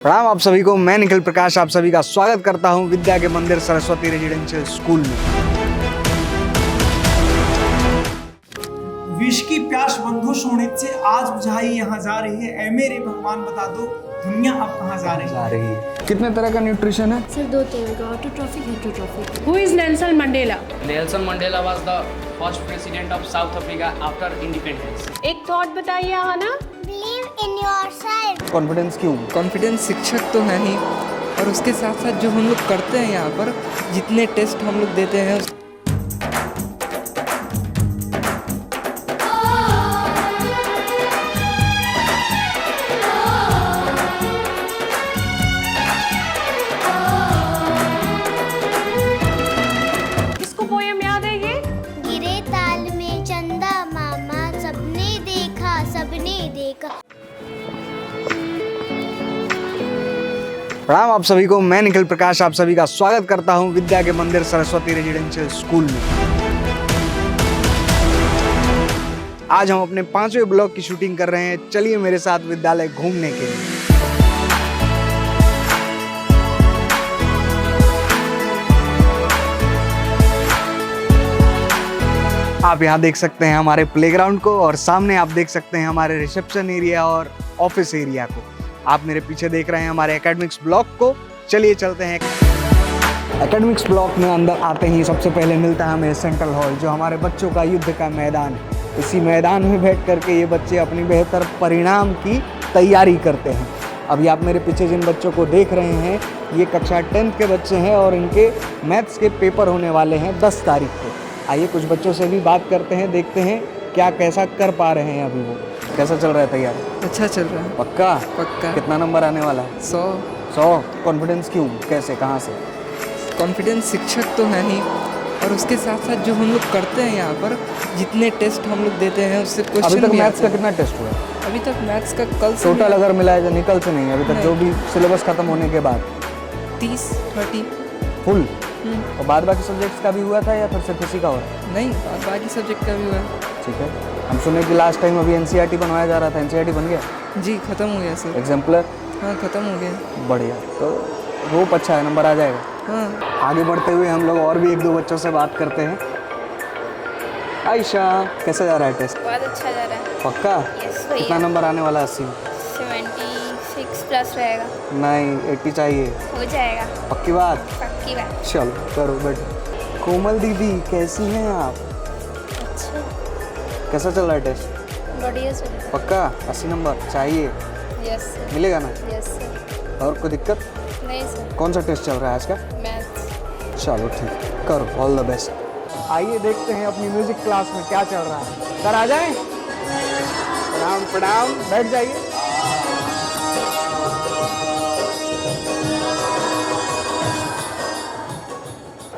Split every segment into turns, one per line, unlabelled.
प्रणाम आप सभी को। मैं निखिल प्रकाश आप सभी का स्वागत करता हूं विद्या के मंदिर सरस्वती रेजिडेंशियल स्कूल में।
विष की प्यास बंधु शोणित से आज बुझाई यहाँ जा रही है। ऐ मेरे भगवान बता दो दुनिया अब कहाँ जा रही है।
कितने तरह का न्यूट्रिशन है?
सिर्फ दो तरह का, autotrophic, heterotrophic.
Who is Nelson Mandela?
Nelson Mandela was the first president of South Africa after independence.
एक थॉट बताइए आना।
Believe in yourself.
कॉन्फिडेंस क्यों?
कॉन्फिडेंस शिक्षक तो है ही, और उसके साथ साथ जो हम लोग करते हैं यहाँ पर, जितने टेस्ट हम लोग देते हैं
किसको पोएम याद है ये?
गिरे ताल में चंदा मामा सबने देखा।
प्रणाम आप सभी को। मैं निखिल प्रकाश आप सभी का स्वागत करता हूं विद्या के मंदिर सरस्वती रेजिडेंशियल स्कूल में। आज हम अपने 5वें ब्लॉग की शूटिंग कर रहे हैं। चलिए मेरे साथ विद्यालय घूमने के लिए। आप यहाँ देख सकते हैं हमारे प्लेग्राउंड को, और सामने आप देख सकते हैं हमारे रिसेप्शन एरिया और ऑफिस एरिया को। आप मेरे पीछे देख रहे हैं हमारे एकेडमिक्स ब्लॉक को। चलिए चलते हैं। एकेडमिक्स ब्लॉक में अंदर आते ही सबसे पहले मिलता है हमें सेंट्रल हॉल, जो हमारे बच्चों का युद्ध का मैदान है। इसी मैदान में बैठ करके ये बच्चे अपनी बेहतर परिणाम की तैयारी करते हैं। अभी आप मेरे पीछे जिन बच्चों को देख रहे हैं, ये कक्षा 10th के बच्चे हैं और इनके मैथ्स के पेपर होने वाले हैं 10 तारीख को। आइए कुछ बच्चों से भी बात करते हैं, देखते हैं क्या कैसा कर पा रहे हैं अभी वो। कैसा चल रहा है तैयारी?
अच्छा चल रहा है।
पक्का?
पक्का।
कितना नंबर आने वाला है?
100।
कॉन्फिडेंस क्यों? कैसे, कहाँ से?
कॉन्फिडेंस शिक्षक तो है ही, और उसके साथ साथ जो हम लोग करते हैं यहाँ पर, जितने टेस्ट हम लोग देते हैं उससे
अभी
क्वेश्चन
तक
भी
मैथ्स
आते
का कितना टेस्ट हुआ है?
हैं। अभी तक मैथ्स का कल से
टोटल अगर मिलाया जाए, निकल से नहीं अभी तक,
नहीं।
जो भी सिलेबस खत्म होने के बाद
30-30
फुल। और बाद बाकी सब्जेक्ट्स का भी हुआ था या फिर सिर्फ इसी का हो रहा है?
नहीं, बाकी सब्जेक्ट का भी हुआ है।
ठीक है। हम सुने कि लास्ट टाइम अभी एनसीईआरटी बनवाया जा रहा था, एनसीईआरटी बन गया?
जी खत्म हो गया सर।
एग्जाम्पलर?
हाँ खत्म हो गया।
बढ़िया, तो होप अच्छा है, नंबर आ जाएगा।
हाँ
आगे बढ़ते हुए हम लोग और भी 1-2 बच्चों से बात करते हैं। आयशा, कैसा जा रहा है टेस्ट?
बहुत अच्छा जा रहा है।
पक्का?
यस
कितना
भैया।
नंबर आने वाला है? 80?
76 प्लस रहेगा।
नहीं, 80 चाहिए।
हो जाएगा।
पक्की बात?
पक्की बात।
चलो करो बेटा। कोमल दीदी कैसी हैं आप?
अच्छा,
कैसा चल रहा है टेस्ट?
बढ़िया चल रहा
पक्का 80 नंबर चाहिए?
है। Yes sir.
मिलेगा ना?
Yes sir.
और कोई दिक्कत?
नहीं सर।
कौन सा टेस्ट चल रहा है आज का?
मैथ्स।
चलो ठीक, करो, ऑल द बेस्ट। आइए देखते हैं अपनी म्यूजिक क्लास में क्या चल रहा है। सर आ जाएं? प्रणाम प्रणाम, बैठ जाइए।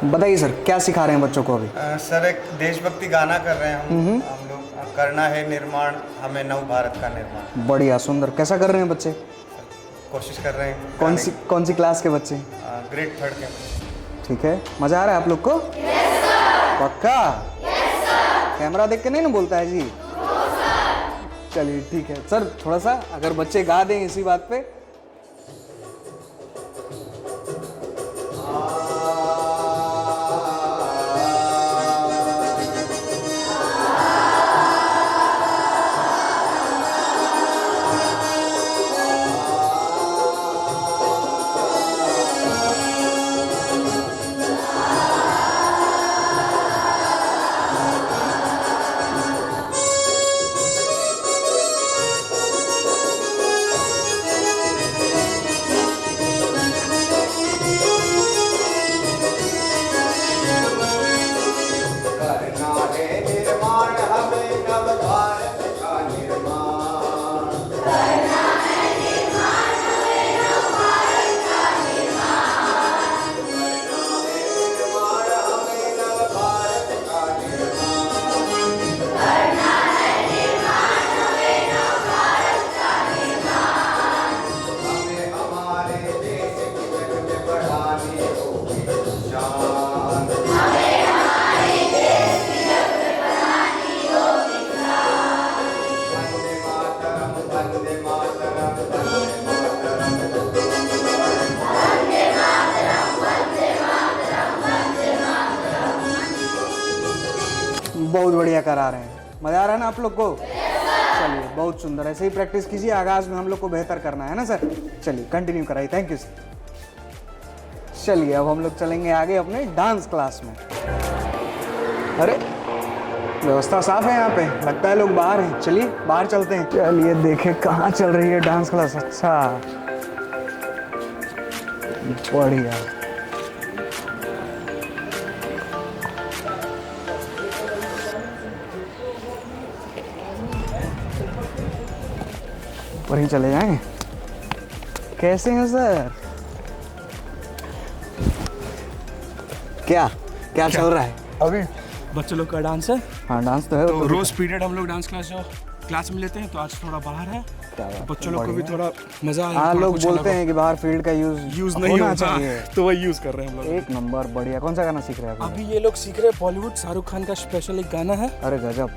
बताइए सर, क्या सिखा रहे हैं बच्चों को अभी?
सर एक देशभक्ति गाना कर रहे हैं हम लोग। करना है निर्माण हमें नव भारत का निर्माण।
बढ़िया, सुंदर। कैसा कर रहे हैं बच्चे?
कोशिश कर रहे हैं।
कौन सी क्लास के बच्चे?
ग्रेड 3rd के।
ठीक है। मजा आ रहा है आप लोग को? पक्का? कैमरा देख के नहीं ना बोलता है जी? चलिए ठीक है सर, थोड़ा सा अगर बच्चे गा दें इसी बात पे। बढ़िया करा रहे हैं। मज़ा आ रहा है ना आप लोग को? चलिए बहुत सुंदर, ऐसे ही प्रैक्टिस कीजिए, आगाज़ में हम लोग को बेहतर करना है ना सर। चलिए कंटिन्यू कराइए, थैंक यू सर। चलिए अब हम लोग चलेंगे आगे अपने डांस क्लास में। अरे व्यवस्था साफ है यहाँ पे, लगता है लोग बाहर हैं। चलिए बाहर चलते हैं। चलिए देखें कहाँ चल रही है डांस क्लास। अच्छा बढ़िया। ऊपर ही चले जाएं। कैसे हैं सर? क्या क्या चल रहा है
अभी? बच्चों लोग का डांस है।
हाँ डांस तो है।
तो रोज पीरियड हम लोग डांस क्लास में लेते हैं, तो आज थोड़ा बाहर है तो बच्चों लोग को भी थोड़ा मजा आया।
हाँ लोग बोलते हैं कि बाहर फील्ड का यूज
नहीं
होना
होता,
चाहिए,
तो वही यूज कर रहे हैं हम लोग।
एक नंबर बढ़िया। कौन सा गाना सीख रहे हैं
अभी ये लोग सीख रहे हैं बॉलीवुड, शाहरुख खान का स्पेशल एक गाना है।
अरे गजब।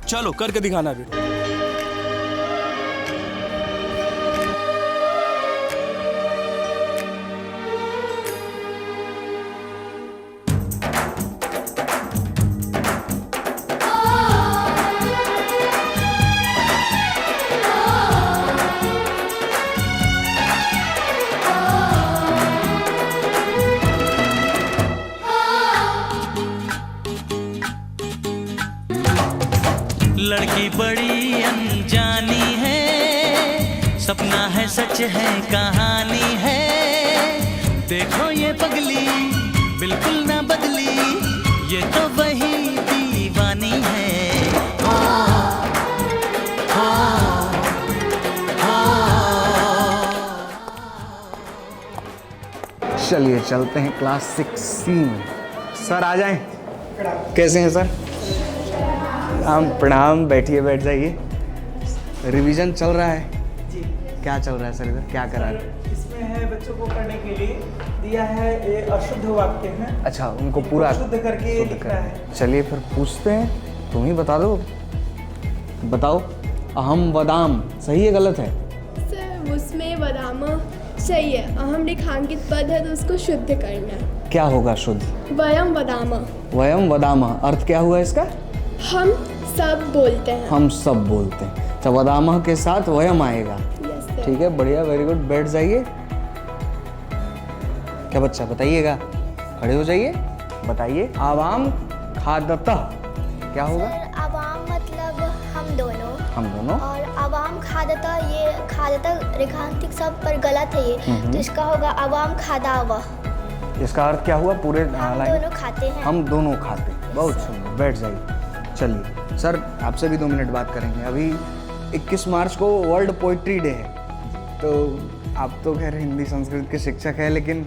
चलो करके दिखाना अभी।
लड़की बड़ी अनजानी है, सपना है सच है कहानी है। देखो ये पगली बिल्कुल ना बदली, ये तो वही दीवानी है।
चलिए चलते हैं क्लास 6C में। सर आ जाएं। कैसे हैं सर? प्रणाम। बैठिए, बैठ जाइए। रिवीजन चल रहा है
जी।
क्या चल रहा है सर इधर? क्या करा रहे हैं?
इसमें है बच्चों को पढ़ने के लिए दिया है, ये अशुद्ध वाक्य है।
अच्छा उनको पूरा
शुद्ध करके लिखना है।
चलिए फिर पूछते हैं, तुम ही बता दो। बताओ। अहम वदाम सही है गलत है?
सर उसमें वदाम सही है, अहम रेखांकित पद है तो उसको शुद्ध करना है।
क्या होगा शुद्ध?
वयम वदाम।
वयम वदाम अर्थ क्या हुआ इसका?
हम सब बोलते हैं।
हम सब बोलते हैं। अच्छा वदामह के साथ वयम आएगा।
Yes sir.
ठीक है बढ़िया, वेरी गुड। बैठ जाइए। क्या बच्चा बताइएगा? खड़े हो जाइए, बताइए। आवाम खादतः क्या होगा?
सर अवाम मतलब हम दोनों।
हम दोनों।
और अवाम खादता, ये खादता रेखांकित सब पर गलत है ये, तो इसका होगा अवाम खादावा।
इसका अर्थ क्या हुआ पूरे
हम
लाइन?
दोनों खाते हैं।
हम दोनों खाते हैं। बहुत सुंदर, बैठ जाइए। चलिए सर आपसे भी 2 मिनट बात करेंगे। अभी 21 मार्च को वर्ल्ड पोइट्री डे है, तो आप तो खैर हिंदी संस्कृत के शिक्षक हैं, लेकिन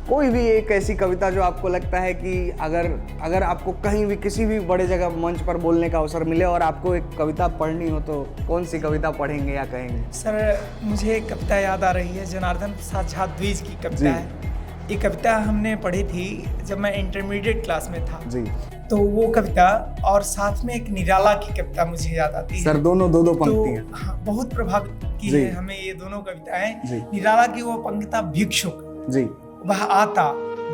कोई भी एक ऐसी कविता जो आपको लगता है कि अगर आपको कहीं भी किसी भी बड़े जगह मंच पर बोलने का अवसर मिले और आपको एक कविता पढ़नी हो, तो कौन सी कविता पढ़ेंगे या कहेंगे?
सर मुझे एक कविता याद आ रही है, जनार्दन प्रसाद झा द्विज की कविता है। ये कविता हमने पढ़ी थी जब मैं इंटरमीडिएट क्लास में था
जी।
तो वो कविता और साथ में एक निराला की कविता मुझे याद आती है।
सर दोनों दो पंक्ति
तो
हैं।
हाँ, बहुत प्रभावित की है हमें ये दोनों कविताएं।
जी।
निराला की वो पंक्तिता भिक्षुक
जी।
वह आता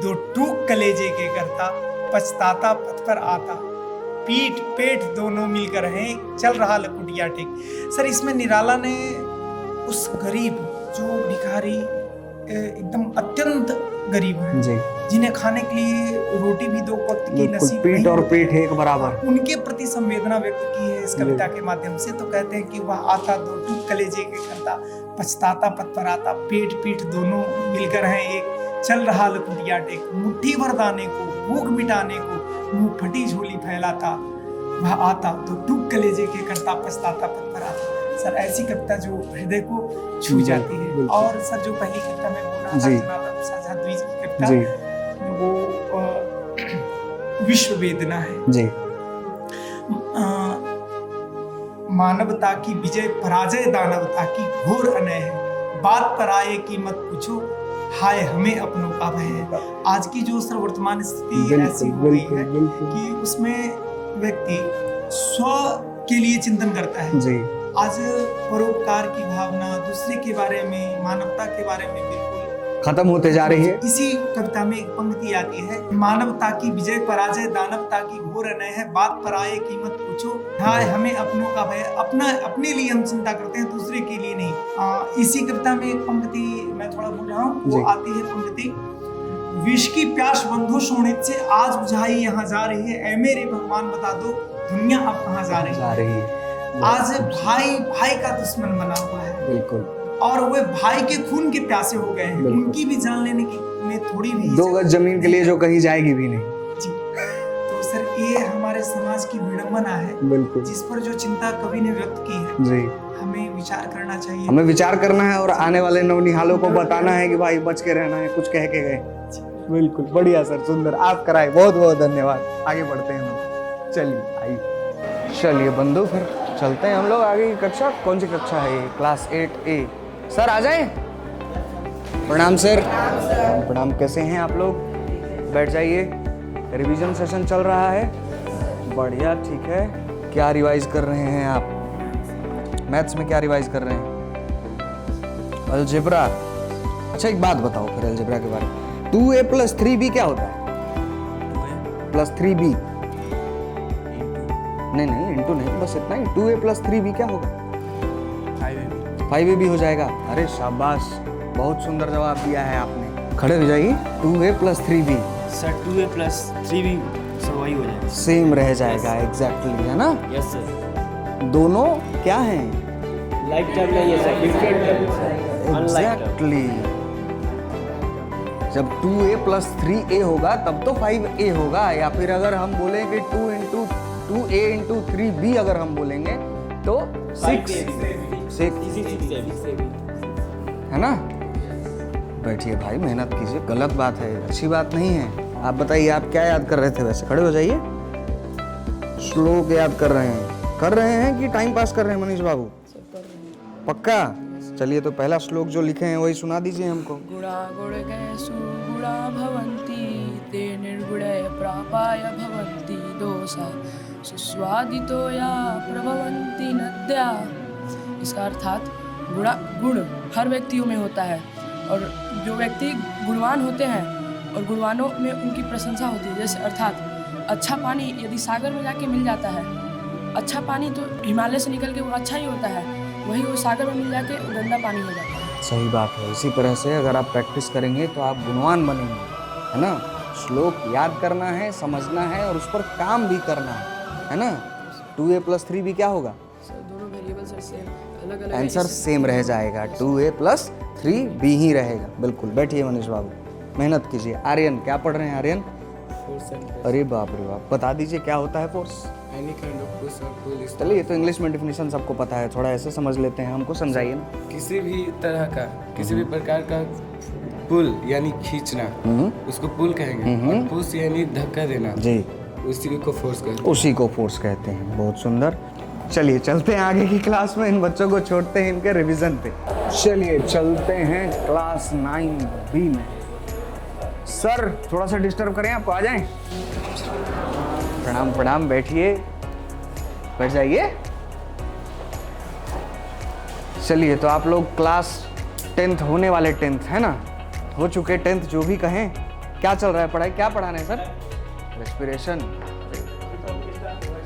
दो टूक कलेजे के करता, पछताता पथ पर आता, पीठ पेट दोनों मिलकर हैं, चल रहा लकुटिया टेक। सर इसमें निराला ने उस गरीब जो भिखारी एकदम अत्यंत गरीब है
जी,
जिन्हें खाने के लिए रोटी भी 2 वक्त की नसीब
पीठ
नहीं
और
होती,
पीठ एक बराबर,
उनके प्रति संवेदना व्यक्त की है इस कविता के माध्यम से। तो कहते हैं कि वह आता दो टूक कलेजे के करता, पछताता पथ पर आता, पेट पीठ दोनों मिलकर हैं एक, चल रहा लकुटिया टेक, मुट्ठी भर दाने को भूख मिटाने को मुंह फटी झोली फैलाता, वह आता तो टूक कलेजे के करता, पछताता पथ पर आता। सर ऐसी कविता जो हृदय को छू जाती है। और सर जो पहली कविता मैं बोल रहा था जनार्दन प्रसाद झा द्विज की कविता, वो विश्व वेदना है
जी।
मानवता की विजय पराजय दानवता की घोर अनय है, बात पर आए की मत पूछो, हाय हमें अपनों का भय है। आज की जो सर वर्तमान स्थिति ऐसी हो गई है कि उसमें व्यक्ति स्व के लिए चिंतन करता है
जी।
आज परोपकार की भावना, दूसरे के बारे में, मानवता के बारे में बिल्कुल
खत्म होते जा रही है।
इसी कविता में एक पंक्ति आती है, मानवता की विजय पराजय दानवता की घोर अनय है, बात पर आए कीमत पूछो, हाय हमें अपनों का भय, अपने लिए हम चिंता करते हैं, दूसरे के लिए नहीं। इसी कविता में एक पंक्ति मैं थोड़ा भूल रहा हूँ, वो आती है पंक्ति, विष की प्यास बंधु शोणित से आज बुझाई यहाँ जा रही है, ऐ मेरे भगवान बता दो दुनिया अब कहाँ जा रही है। आज भाई का दुश्मन बना हुआ है,
बिल्कुल,
और वे भाई के खून के प्यासे हो गए हैं, उनकी भी जान लेने की में थोड़ी भी
2 गज जमीन के लिए जो कहीं जाएगी भी नहीं।
जी। तो सर ये हमारे समाज की विडंबना है,
बिल्कुल,
जिस पर जो चिंता कवि ने व्यक्त की है
जी,
हमें विचार करना चाहिए।
हमें विचार करना है और आने वाले नवनिहालों को बताना है कि भाई बच के रहना है, कुछ कह के गए। बिल्कुल, बढ़िया सर, सुंदर, आप कराए, बहुत बहुत धन्यवाद। आगे बढ़ते हैं हम, चलिए आइए, चलिए बंधु फिर चलते हैं हम लोग आगे की कक्षा। कौन सी कक्षा है ये? Class 8A। सर आ जाएं। प्रणाम सर। प्रणाम, कैसे हैं आप लोग? बैठ जाइए, रिवीजन सेशन चल रहा है। बढ़िया, ठीक है। क्या रिवाइज कर रहे हैं आप? मैथ्स में क्या रिवाइज कर रहे हैं? अलजेब्रा। अच्छा एक बात बताओ फिर अलजेब्रा के बारे में, 2A + 3B क्या होता है? 2A + 3B नहीं, इंटू नहीं, बस इतना ही। 2A + 3B क्या होगा? 5AB हो जाएगा। अरे शाबाश, बहुत सुंदर जवाब दिया है आपने। खड़े हो जाइए। 2A + 3B
sir 2A + 3B sir वही हो जाएगा,
सेम रह जाएगा। एग्जैक्टली, है ना?
Yes sir.
दोनों क्या हैं?
लाइक टर्म नहीं है सर, डिफरेंट टर्म।
एग्जैक्टली, जब 2A + 3A होगा तब तो 5A होगा, या फिर अगर हम बोलें कि 2A × 3B अगर हम बोलेंगे तो 6 है ना? बैठिए भाई, मेहनत कीजिए, गलत बात है, अच्छी बात नहीं है। आप बताइए, आप क्या याद कर रहे थे? वैसे खड़े हो जाइए। श्लोक याद कर रहे हैं कि टाइम पास कर रहे हैं मनीष बाबू? पक्का? चलिए तो पहला श्लोक जो लिखे हैं वही सुना दीजिए हमको।
गुणा गुणगेषु गुणा भवन्ति ते निर्गुणय प्रापाय भवन्ति दोषा सुस्वादितो या प्रभवन्ति नद्या। इसका अर्थात गुण हर व्यक्तियों में होता है, और जो व्यक्ति गुणवान होते हैं और गुणवानों में उनकी प्रशंसा होती है। जैसे अर्थात अच्छा पानी यदि सागर में जाके मिल जाता है, अच्छा पानी तो हिमालय से निकल के वो अच्छा ही होता है, वही वो सागर में मिल जाके गंदा पानी हो जाता है।
सही बात है। इसी तरह से अगर आप प्रैक्टिस करेंगे तो आप गुणवान बनेंगे, है ना? श्लोक याद करना है, समझना है और उस पर काम भी करना है ना? 2A + 3B क्या होगा?
दोनों वेरिएबल्स सेम, अलग-अलग
आंसर सेम रह जाएगा, 2A + 3B ही रहेगा। बिल्कुल, बैठिए मनीष बाबू, मेहनत कीजिए। आर्यन क्या पढ़ रहे हैं? आर्यन, अरे बाप रे बाप, बता दीजिए क्या होता है force?
Any kind of push और पुल।
चलिए, ये तो इंग्लिश में डेफिनेशन सबको पता है, थोड़ा ऐसे समझ लेते हैं, हमको समझाइए ना।
किसी भी तरह का, किसी भी प्रकार का पुल यानी खींचना, उसको पुल कहेंगे, और पुश यानी धक्का देना
जी,
उसी को फोर्स कहते हैं।
उसी को फोर्स कहते हैं। बहुत सुंदर। चलिए चलते हैं आगे की क्लास में, इन बच्चों को छोड़ते हैं इनके रिवीजन पे। चलिए चलते हैं क्लास 9B में। सर थोड़ा सा डिस्टर्ब करें आपको, आ जाएं? प्रणाम प्रणाम, बैठिए, बैठ जाइए। चलिए, तो आप लोग क्लास 10th होने वाले 10th है ना? हो चुके 10th जो भी कहें। क्या चल रहा है पढ़ाई? क्या पढ़ा रहे हैं सर? रेस्पिरेशन।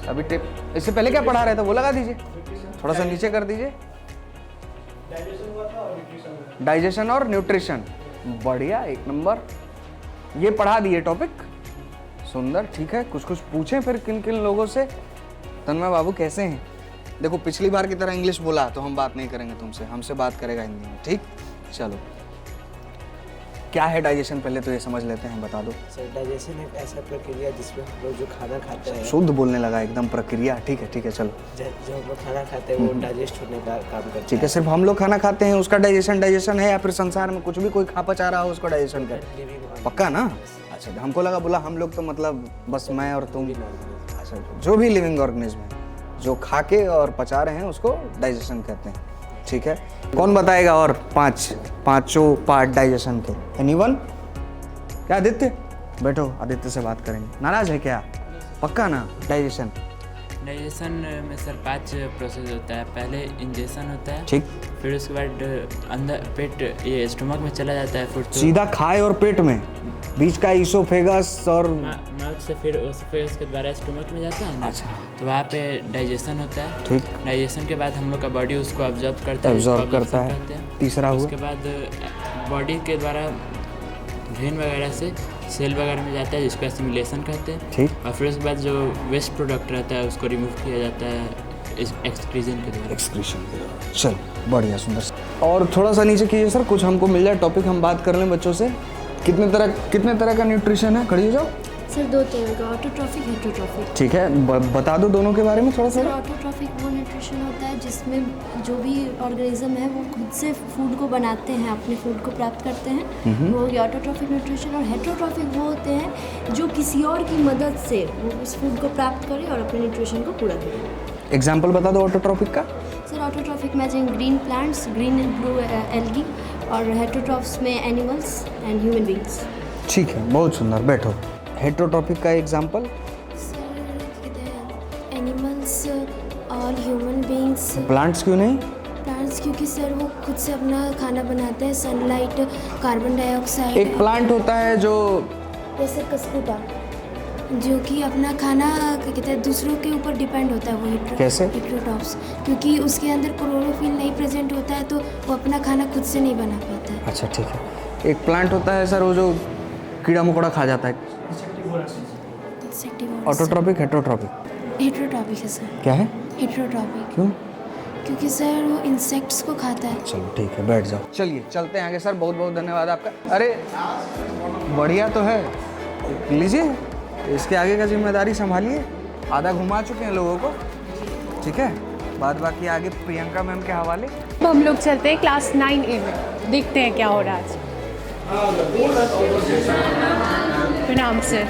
अभी टिप, इससे पहले क्या पढ़ा रहे थे वो लगा दीजिए, थोड़ा सा नीचे कर दीजिए। डाइजेशन और न्यूट्रिशन, बढ़िया, 1 नंबर। ये पढ़ा दिए टॉपिक, सुंदर, ठीक है। कुछ कुछ पूछें फिर किन किन लोगों से। तन्मय बाबू कैसे हैं? देखो पिछली बार की तरह इंग्लिश बोला तो हम बात नहीं करेंगे तुमसे, हमसे बात करेगा हिंदी में, ठीक? चलो, क्या है डाइजेशन पहले तो ये समझ लेते हैं, बता दो।
सर डाइजेशन एक ऐसा प्रक्रिया जिसमें हम लोग जो खाना खाते हैं,
शुद्ध बोलने लगा एकदम, प्रक्रिया, ठीक है ठीक है, चलो।
जो हम लोग खाना खाते हैं वो डाइजेस्ट होने का काम करता है।
ठीक है, सिर्फ हम लोग खाना खाते हैं उसका डाइजेशन है, या फिर संसार में कुछ भी कोई खा पचा रहा हो उसका डाइजेशन कर? पक्का ना? अच्छा, हमको लगा बोला हम लोग तो मतलब बस मैं और तुम। अच्छा, जो भी लिविंग ऑर्गेनिज्म है जो खा के और पचा रहे हैं उसको डाइजेशन कहते हैं, ठीक है। कौन बताएगा? और पांचों पार्ट डाइजेशन के, एनीवन? क्या आदित्य? बैठो, आदित्य से बात करेंगे। नाराज है क्या? पक्का ना? डाइजेशन
डाइजेशन में सर 5 प्रोसेस होता है। पहले इंजेक्शन होता है,
ठीक।
फिर उसके बाद अंदर पेट ये स्टमक में चला जाता है फूड, तो
सीधा खाए और पेट में, बीच का इसोफेगस और
माउथ से फिर उसफेगस के द्वारा स्टमक में जाता है ना।
अच्छा।
तो वहाँ पे डाइजेशन होता है,
ठीक।
डाइजेशन के बाद हम लोग का बॉडी उसको ऑब्जर्व करता है,
एब्जॉर्ब करता है। तीसरा हुआ,
उसके बाद बॉडी के द्वारा वेन वगैरह से सेल वगैरह में जाता है, जिसको एसिमिलेशन कहते हैं।
ठीक।
और फिर उसके बाद जो वेस्ट प्रोडक्ट रहता है उसको रिमूव किया जाता है एक्सक्रीजन के द्वारा।
एक्सक्रीशन के द्वारा। चल बढ़िया, सुंदर। और थोड़ा सा नीचे कीजिए सर, कुछ हमको मिल जाए टॉपिक, हम बात कर लें बच्चों से। कितने तरह का न्यूट्रिशन है? खड़ी हो जाओ
सर। 2 तरह का, ऑटोट्रॉफिक, हेटेरोट्रॉफिक।
ठीक है, बता दो दोनों के बारे में थोड़ा सा।
ऑटोट्रॉफिक वो न्यूट्रिशन होता है जिसमें जो भी ऑर्गेनिज्म है वो खुद से फूड को बनाते हैं, अपने फूड को प्राप्त करते हैं, वो हो गया ऑटोट्रॉफिक न्यूट्रिशन। और हेटेरोट्रॉफिक वो होते हैं जो किसी और की मदद से वो उस फूड को प्राप्त करे और अपने न्यूट्रिशन को पूरा करे।
एग्जाम्पल बता दो ऑटोट्रॉफिक का।
सर ऑटोट्रॉफिक में जैसे green plants, green and blue algae, और हेटेरोट्रॉफ्स में एनिमल्स एंड ह्यूमन बींग्स।
ठीक है, बहुत सुंदर। बैठो। हेटेरोट्रॉफिक का एग्जाम्पल।
एनिमल्स और ह्यूमन बींग्स।
प्लांट्स क्यों नहीं?
प्लांट्स क्योंकि सर वो खुद से अपना खाना बनाते हैं, सनलाइट, कार्बन डाइऑक्साइड।
एक प्लांट होता है जो
जैसे कस्कुटा, जो कि अपना खाना क्या कहते हैं दूसरों के ऊपर डिपेंड होता है। वो
कैसे?
हेटेरोट्रॉफ्स, क्योंकि उसके अंदर क्लोरोफिल नहीं प्रेजेंट होता है तो वो अपना खाना खुद से नहीं बना पाता है।
अच्छा ठीक है। एक प्लांट होता है सर वो जो कीड़ा मकोड़ा खा जाता है। Autotrophic, heterotrophic?
हेटेरोट्रॉपिक है सर।
क्या है?
हेटेरोट्रॉपिक।
क्यों?
क्योंकि सर वो इंसेक्ट्स को खाता है।
चलो ठीक है, बैठ जाओ। चलिए चलते हैं आगे सर। बहुत बहुत धन्यवाद आपका। अरे बढ़िया तो है, लीजिए इसके आगे का जिम्मेदारी संभालिए। आधा घुमा चुके हैं लोगों को, ठीक है। बाद बाकी आगे प्रियंका मैम के हवाले।
अब हम लोग चलते हैं क्लास 9A में, देखते हैं क्या हो रहा है आज। प्रणाम सर,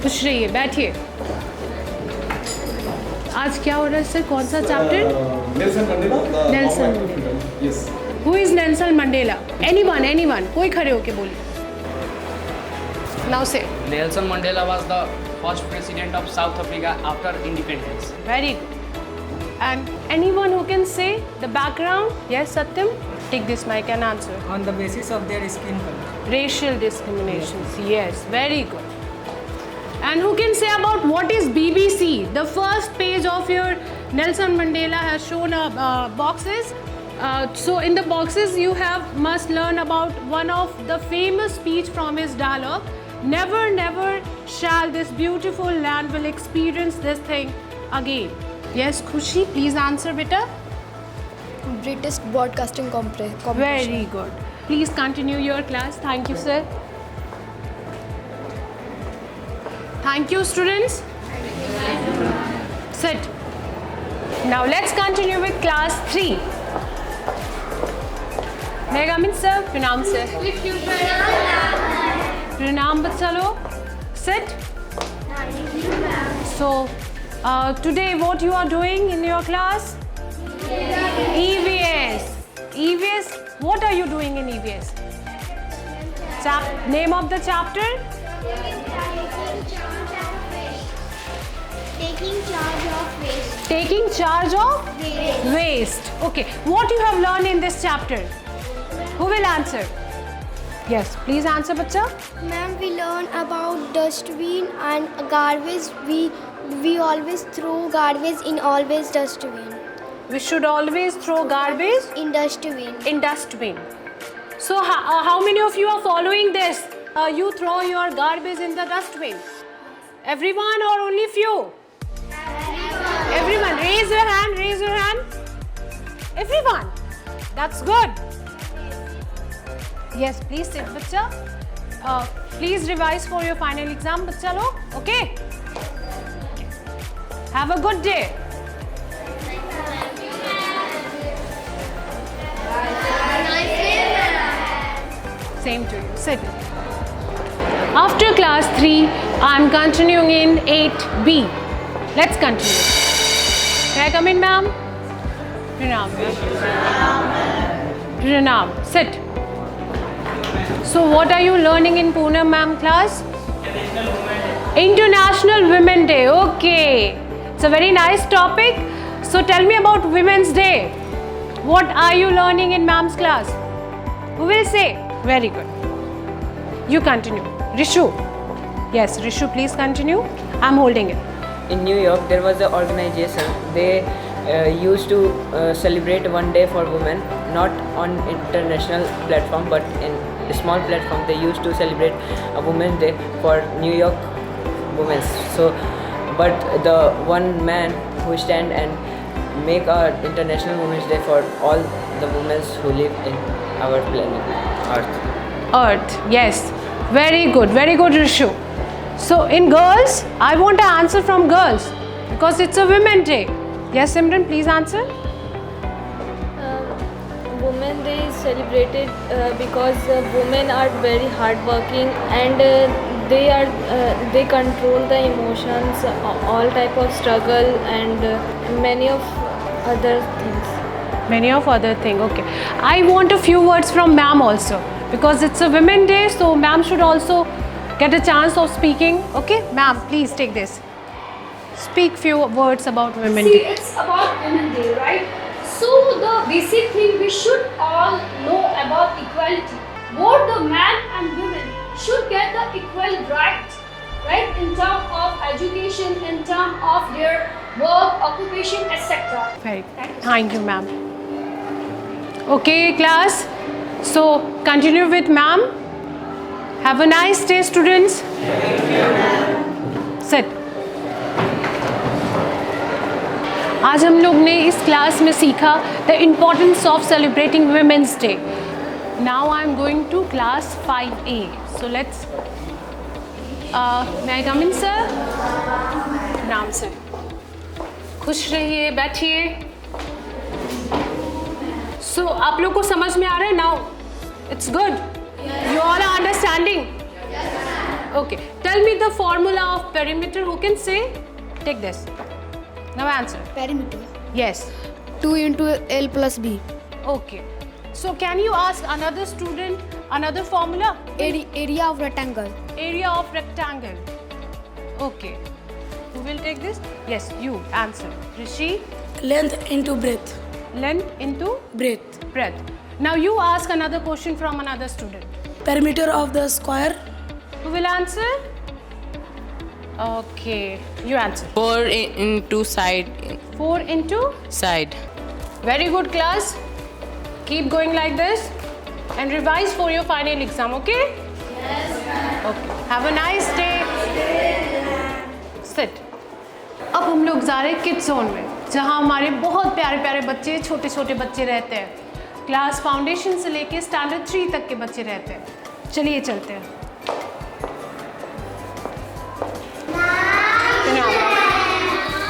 खुश रहिए, बैठिए। आज क्या हो रहा है सर? कौन सा chapter? Nelson Mandela. Who is Nelson Mandela? Anyone, कोई खड़े होके बोलिए। नाउ से।
Nelson Mandela was the first president of South Africa after independence.
Very good. And anyone who can say the background? Yes, Satyam? Take this mic and answer.
On the basis of their skin color.
Racial discriminations. Yes, very good. And who can say about what is BBC? The first page of your Nelson Mandela has shown boxes. So in the boxes you must learn about one of the famous speech from his dialogue. Never, never shall this beautiful land will experience this thing again. Yes, Khushi, please answer, beta.
British Broadcasting Corporation.
Very good. Please continue your class. Thank you, sir. Thank you, students. Sit. Now let's continue with class 3. May I come in, sir? Pranam, sir. Pranam, bachcha log. Sit. So, today what you are doing in your class? EVS. EVS, what are you doing in EVS? Name of the chapter?
Taking charge of waste.
Taking charge of waste. Okay. What you have learned in this chapter? Who will answer? Yes, please answer, bachcha.
Ma'am, we learn about dustbin and garbage. We always throw garbage in always dustbin.
We should always throw garbage
in dustbin.
In dustbin. So how many of you are following this? You throw your garbage in the dustbin. Everyone or only few? Everyone. Raise your hand. Raise your hand. Everyone. That's good. Yes, please sit, bachcha. Please revise for your final exam, bachcha log. Okay. Have a good day. Same to you. Sit. After class 3, I am continuing in 8B. Let's continue. Can I come in, ma'am? Pranam. Pranam. Sit. So what are you learning in Poonam ma'am class? International Women Day. Okay. It's a very nice topic. So tell me about Women's Day. What are you learning in ma'am's class? Who will say? Very good. You continue. Rishu. Yes, Rishu, please continue. I'm holding it.
In New York, there was an organization. They used to celebrate one day for women, not on international platform, but in a small platform. They used to celebrate a Women's Day for New York women. So, but the one man who stand and make a international Women's Day for all the women who live in our planet, Earth.
Earth, yes. Very good, Rishu. So in girls, I want an answer from girls because it's a Women's Day. Yes, Simran, please answer.
Women's Day is celebrated because women are very hardworking and they control the emotions, all type of struggle and many of other things.
Many of other things, okay. I want a few words from ma'am also because it's a Women's Day, so ma'am should also get a chance of speaking. Okay, ma'am, please take this. Speak few words about Women's
See,
Day.
it's about Women's Day, right? So the basic thing we should all know about equality. Both the man and women should get the equal right in terms of education, in terms of their work, occupation, etc.
Very good. Thank you, ma'am. Okay, class. So continue with ma'am. Have a nice day, students. Sit. आज हम लोग ने इस class में सीखा the importance of celebrating Women's Day. Now I am going to class 5A. So let's. May I come in, sir? नाम से. खुश रहिए, बैठिए. So आप लोग को समझ में आ रहा है now? It's good. You all are understanding? Okay. Tell me the formula of perimeter. Who can say? Take this. Now answer.
Perimeter.
Yes.
2 into L plus B.
Okay. So can you ask another student another formula?
Area of rectangle.
Area of rectangle. Okay. Who will take this? Yes, you answer. Rishi?
Length into breadth.
Length into
Breadth.
breadth. Now you ask another question from another student.
Perimeter of the square.
Who will answer? Okay, you answer.
4 into side.
4 into?
Side.
Very good, class. Keep going like this and revise for your final exam, okay? Yes. Okay. Have a nice day. Sit. अब हम लोग जा रहे हैं kids zone में, जहाँ हमारे बहुत प्यारे प्यारे बच्चे, छोटे छोटे बच्चे रहते हैं. क्लास फाउंडेशन से लेके स्टैंडर्ड 3 तक के बच्चे रहते हैं. चलिए चलते हैं.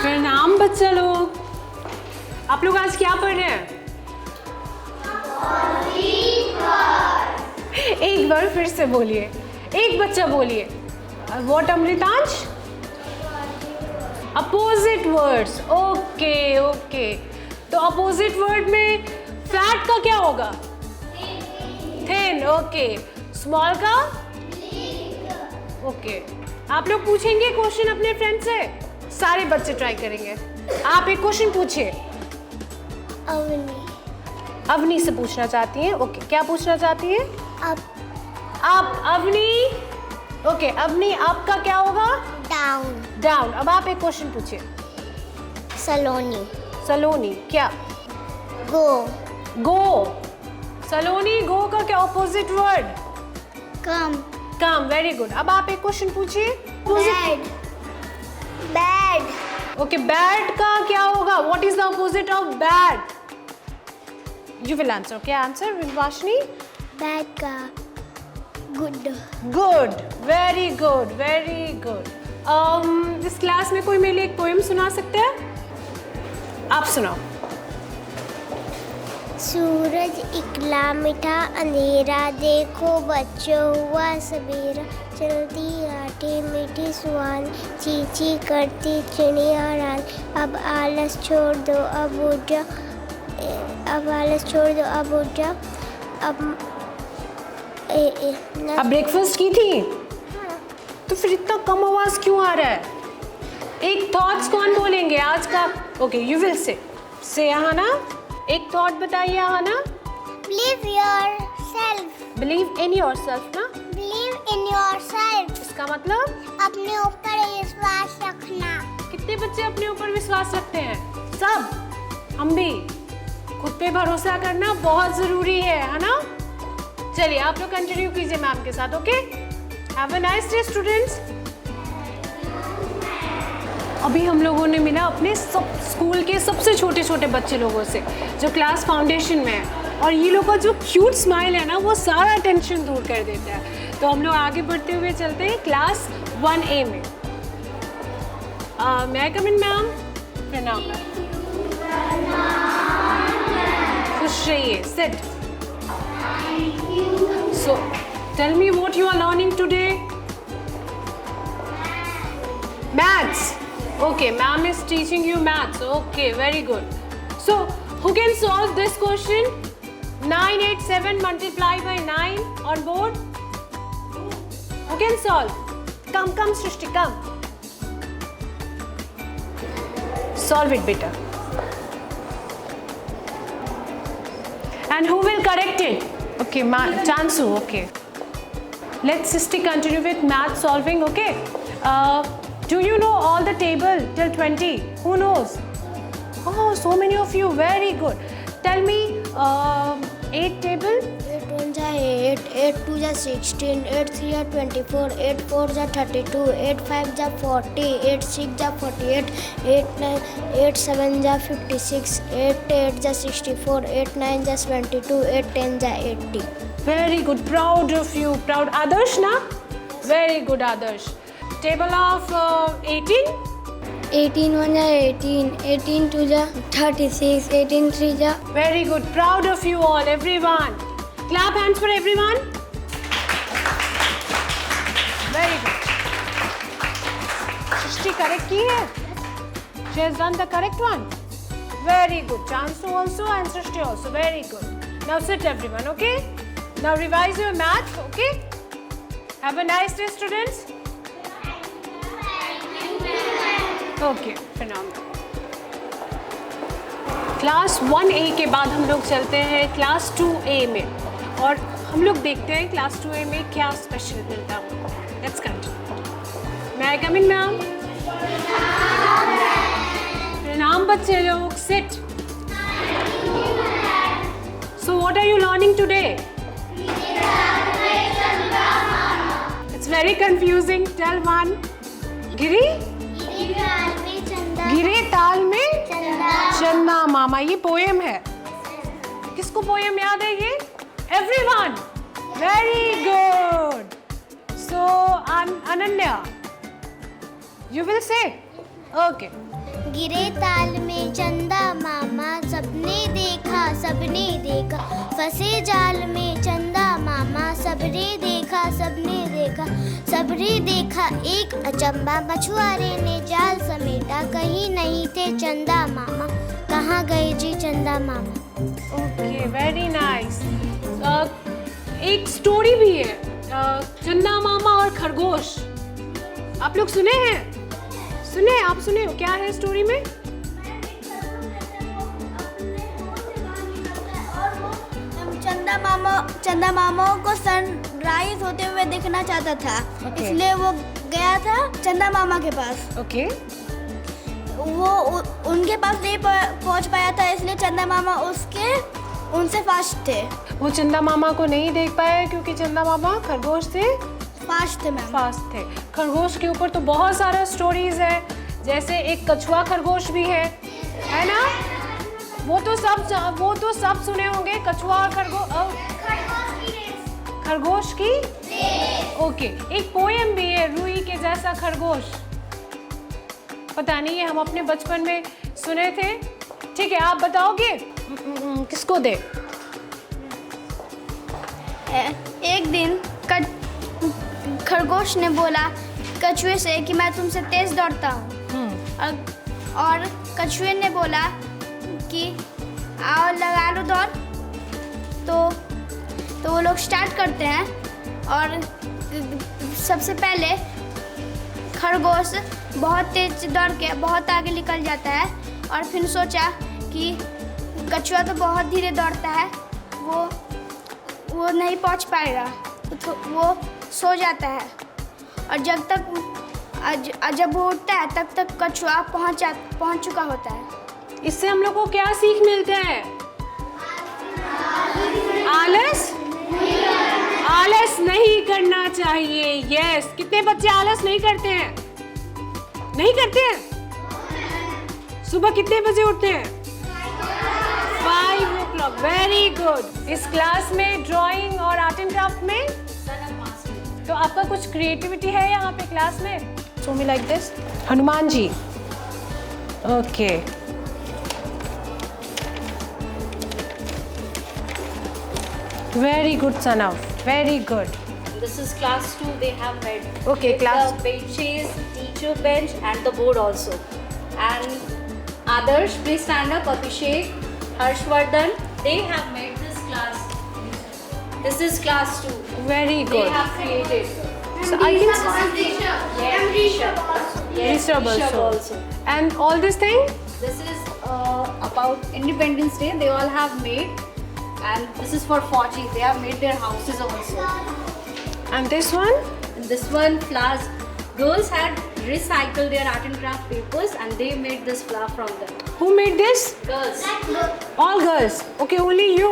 प्रणाम बच्चा लोग. आप लोग आज क्या पढ़ रहे हैं? एक बार फिर से बोलिए. एक बच्चा बोलिए. What Amritansh? Opposite words. Okay okay. तो अपोजिट वर्ड में फ्लैट का क्या होगा? थिन. ओके. स्मॉल का? ओके. आप लोग पूछेंगे क्वेश्चन अपने फ्रेंड से? सारे बच्चे ट्राई करेंगे. आप एक क्वेश्चन पूछिए.
अवनी.
अवनी से पूछना चाहती हैं? ओके. क्या पूछना चाहती हैं? आप अवनी. ओके. अवनी, आपका क्या होगा?
डाउन.
डाउन. अब आप एक क्वेश्चन पूछिए.
सलोनी.
सलोनी क्या?
गो.
गो. सलोनी, गो का क्या opposite word?
Come.
Come. Very good. अब आप एक क्वेश्चन पूछिए.
बैड. बैड.
ओके. बैड का क्या होगा? What is the opposite of bad? You will answer. क्या आंसर विवाशिनी?
बैड का good.
Good. Very good. Very good. इस क्लास में कोई मेरे लिए एक पोएम सुना सकता है? आप सुनाओ.
सूरज निकला मीठा अंधेरा, देखो बच्चों हुआ सवेरा, चलती आटे मीठी सुहान, चींची करती चिड़िया रान, अब आलस छोड़ दो अब उठ जाओ, अब आलस छोड़ दो अब उठ जाओ, अब
ब्रेकफास्ट की थी? तो फिर इतना कम आवाज क्यों आ रहा है? एक थॉट्स कौन बोलेंगे आज का? Okay, you will say Aahana, एक थॉट बताइए Aahana.
Believe yourself.
Believe in yourself ना?
Believe in yourself.
इसका मतलब
अपने ऊपर विश्वास रखना।
कितने बच्चे अपने ऊपर विश्वास रखते हैं? सब, हम भी। खुद पे भरोसा करना बहुत जरूरी है ना? चलिए आप लोग कंटिन्यू कीजिए मैम के साथ। Okay, have a nice day students. अभी हम लोगों ने मिला अपने स्कूल के सबसे छोटे छोटे बच्चे लोगों से जो क्लास फाउंडेशन में है, और ये लोग का जो क्यूट स्माइल है ना वो सारा टेंशन दूर कर देता है। तो हम लोग आगे बढ़ते हुए चलते हैं क्लास 1A में। मैं आई कम इन मैम? प्रणाम मैम। खुश रहिए, seat. So, tell me what you are learning today. Maths. Okay, ma'am is teaching you maths. Okay, very good. So, who can solve this question? 987 multiplied by 9 on board. Who can solve? Come, Srishti, come. Solve it, beta. And who will correct it? Okay, Chansu, okay. Let's Srishti continue with math solving, okay? Do you know all the table till 20? Who knows? Oh, so many of you, very good. Tell me 8 table.
8 1 जा 8, 8 2 जा 16, 8 3 जा 24, 8 4 जा 32, 8 5 जा 40, 8 6 जा 48, 8 7 जा 56, 8 8 जा 64, 8 9 जा 72, 8 10 जा 80.
Very good, proud of you, proud. Adarsh na? Very good Adarsh. Table of 18.
18 1 जा 18, 18 2 जा 36, 18 3 जा.
Very good, proud of you all, everyone. Clap hands for everyone. Very good. Srishti correct की है? She has done the correct one. Very good. Chansu also and Srishti also. Very good. Now sit everyone, okay? Now revise your math, okay? Have a nice day, students. Okay, phenomenal. Class 1A के बाद हम लोग चलते हैं class 2A में, और हम लोग देखते हैं क्लास 2A में क्या स्पेशल मिलता है। Let's continue. मैं कम इन मैम? प्रणाम बच्चे लोग, sit. So what are you learning today? It's very confusing, tell one. गिरी गिरे ताल में चंदा मामा, ये पोएम है। किसको पोएम याद है ये? Everyone, very good. So Ananya, you will say? Okay.
गिरे ताल में चंदा मामा, सबने देखा, फंसे जाल में चंदा मामा, सबने देखा, सबने देखा एक अचंबा, मछुआरे ने जाल समेटा, कहीं नहीं थे चंदा मामा, कहाँ गए जी चंदा मामा।
Okay, very nice. एक स्टोरी भी है, चंदा मामा और खरगोश। आप लोग सुने हैं? सुने? आप सुने हो? क्या है स्टोरी में?
चंदा मामा को सनराइज होते हुए देखना चाहता था, इसलिए वो गया था चंदा मामा के पास।
ओके।
वो उनके पास नहीं पहुंच पाया था, इसलिए चंदा मामा उनसे फास्ट थे।
वो चंदा मामा को नहीं देख पाए क्योंकि चंदा मामा खरगोश से
फास्ट थे मैम।
फास्ट थे। खरगोश के ऊपर तो बहुत सारा स्टोरीज है, जैसे एक कछुआ खरगोश भी है ना? वो तो सब सुने होंगे, कछुआ और खरगोश की। ओके, एक पोएम भी है, रूई के जैसा खरगोश। पता नहीं, ये हम अपने बचपन में सुने थे। ठीक है, आप बताओगे किसको दे?
एक दिन खरगोश ने बोला कछुए से कि मैं तुमसे तेज दौड़ता हूँ, और कछुए ने बोला कि आओ लगा लो दौड़। तो वो लोग स्टार्ट करते हैं, और सबसे पहले खरगोश बहुत तेज दौड़ के बहुत आगे निकल जाता है और फिर सोचा कि कछुआ तो बहुत धीरे दौड़ता है, वो नहीं पहुंच पाएगा, तो वो सो जाता है और जब वो उठता है तब तक कछुआ पहुंच चुका होता है।
इससे हम लोग को क्या सीख मिलते हैं? आलस नहीं करना चाहिए। यस, कितने बच्चे आलस नहीं करते हैं? नहीं करते हैं? सुबह कितने बजे उठते हैं? 5 o'clock। Very good. इस क्लास में ड्राइंग और आर्ट एंड क्राफ्ट में तो आपका कुछ क्रिएटिविटी है यहाँ पे क्लास में? Show me like this. Hanuman ji. Okay. Very good, Sanav. Very good.
This is class 2. They have made.
Okay,
it's
class.
The benches, teacher bench, and the board also. And Adarsh, please stand up. Abhishek, Harshvardhan, they have made this class. This is class 2.
Very good.
They have created.
So I can
Rishabh also.
And all this thing?
This is about Independence Day. They all have made. And this is for Fauji. They have made their houses also.
And this one?
And this one, flowers. Girls had recycled their art and craft papers and they made this flower from them.
Who made this?
Girls.
All girls. Okay, only you.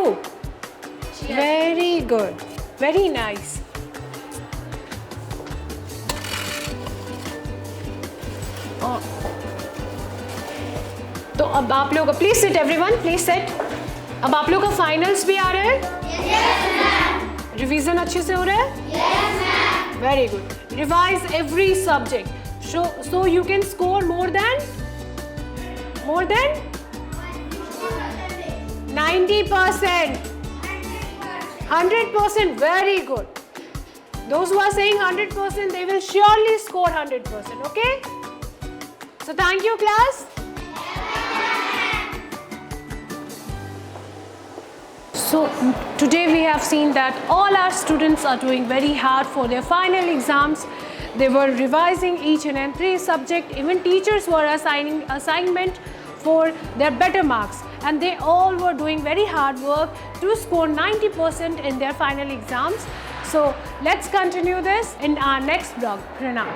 Very good. Very nice. Oh. तो अब आप लोग please sit everyone, please sit. अब आप लोग का finals भी आ रहे हैं? रिवीजन अच्छे से हो रहा है? Very good. Revise every subject so you can score more than 90%, 100%. Very good. Those who are saying 100%, they will surely score 100%. Okay? So thank you, class. So today we have seen that all our students are doing very hard for their final exams. They were revising each and every subject. Even teachers were assigning assignment for their better marks. And they all were doing very hard work to score 90% in their final exams. So let's continue this in our next vlog. Pranam.